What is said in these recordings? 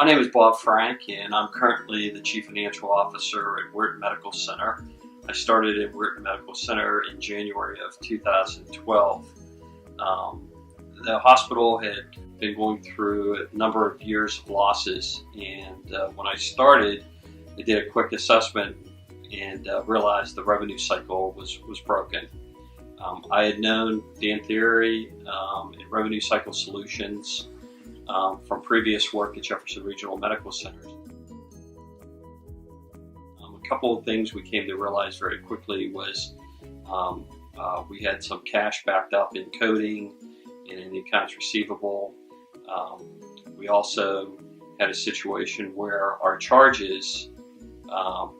name is Bob Frank, and I'm currently the Chief Financial Officer at Wharton Medical Center. I started at Wharton Medical Center in January of 2012. The hospital had been going through a number of years of losses, and when I started, I did a quick assessment and realized the revenue cycle was broken. I had known Dan Theory and Revenue Cycle Solutions from previous work at Jefferson Regional Medical Centers. A couple of things we came to realize very quickly was we had some cash backed up in coding and in the accounts receivable. We also had a situation where our charges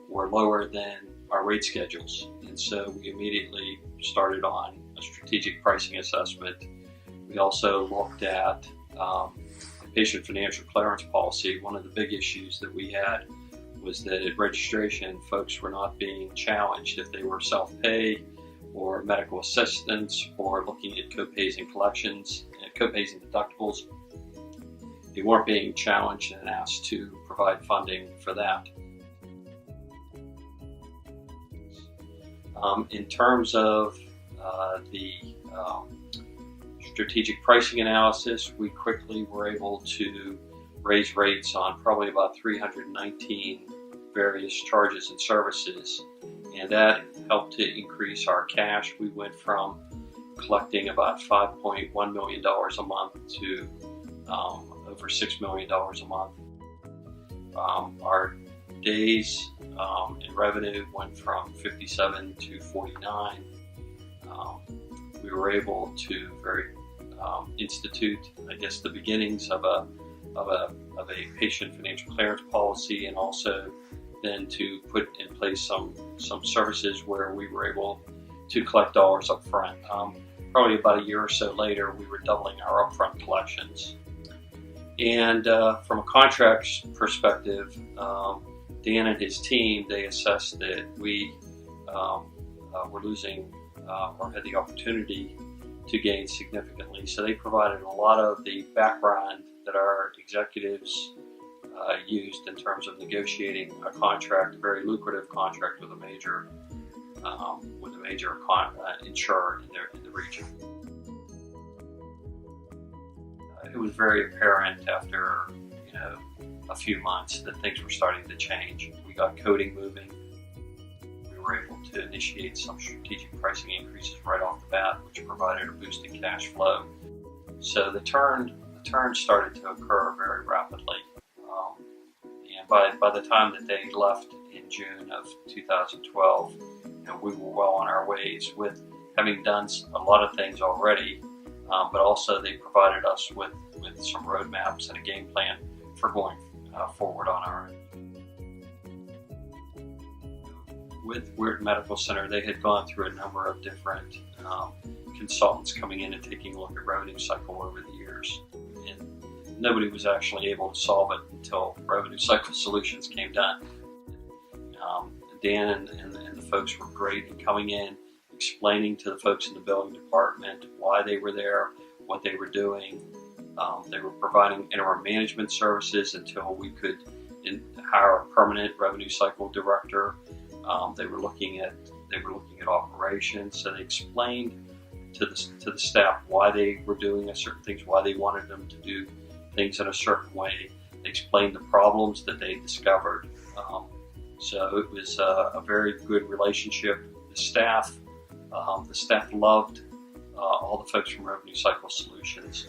were lower than our rate schedules, and so we immediately started on a strategic pricing assessment. We also looked at patient financial clearance policy. One of the big issues that we had was that at registration, folks were not being challenged if they were self-pay or medical assistance or looking at copays and collections, copays and deductibles. They weren't being challenged and asked to provide funding for that. In terms of the strategic pricing analysis, we quickly were able to raise rates on probably about 319 various charges and services, and that helped to increase our cash. We went from collecting about $5.1 million a month to over $6 million a month. Our days in revenue went from 57 to 49. We were able to institute, I guess, the beginnings of a patient financial clearance policy, and also then to put in place some services where we were able to collect dollars up front. Probably about a year or so later, we were doubling our upfront collections. And from a contracts perspective, Dan and his team, they assessed that we were losing or had the opportunity to gain significantly. So they provided a lot of the background that our executives used in terms of negotiating a contract, a very lucrative contract with a major insurer in the region. It was very apparent after a few months that things were starting to change. We got coding moving. We were able to initiate some strategic pricing increases right off the bat, which provided a boost in cash flow. So the turn started to occur very rapidly. And by the time that they left in June of 2012, we were well on our ways with having done a lot of things already, but also they provided us with some roadmaps and a game plan for going forward on our end. With Wharton Medical Center, they had gone through a number of different consultants coming in and taking a look at revenue cycle over the years. And nobody was actually able to solve it until Revenue Cycle Solutions came done. Dan and the folks were great in coming in, explaining to the folks in the billing department why they were there, what they were doing. They were providing interim management services until we could hire a permanent revenue cycle director. They were looking at operations, so they explained to the staff why they were doing certain things, why they wanted them to do things in a certain way. They explained the problems that they discovered. So it was a very good relationship. The staff loved all the folks from Revenue Cycle Solutions.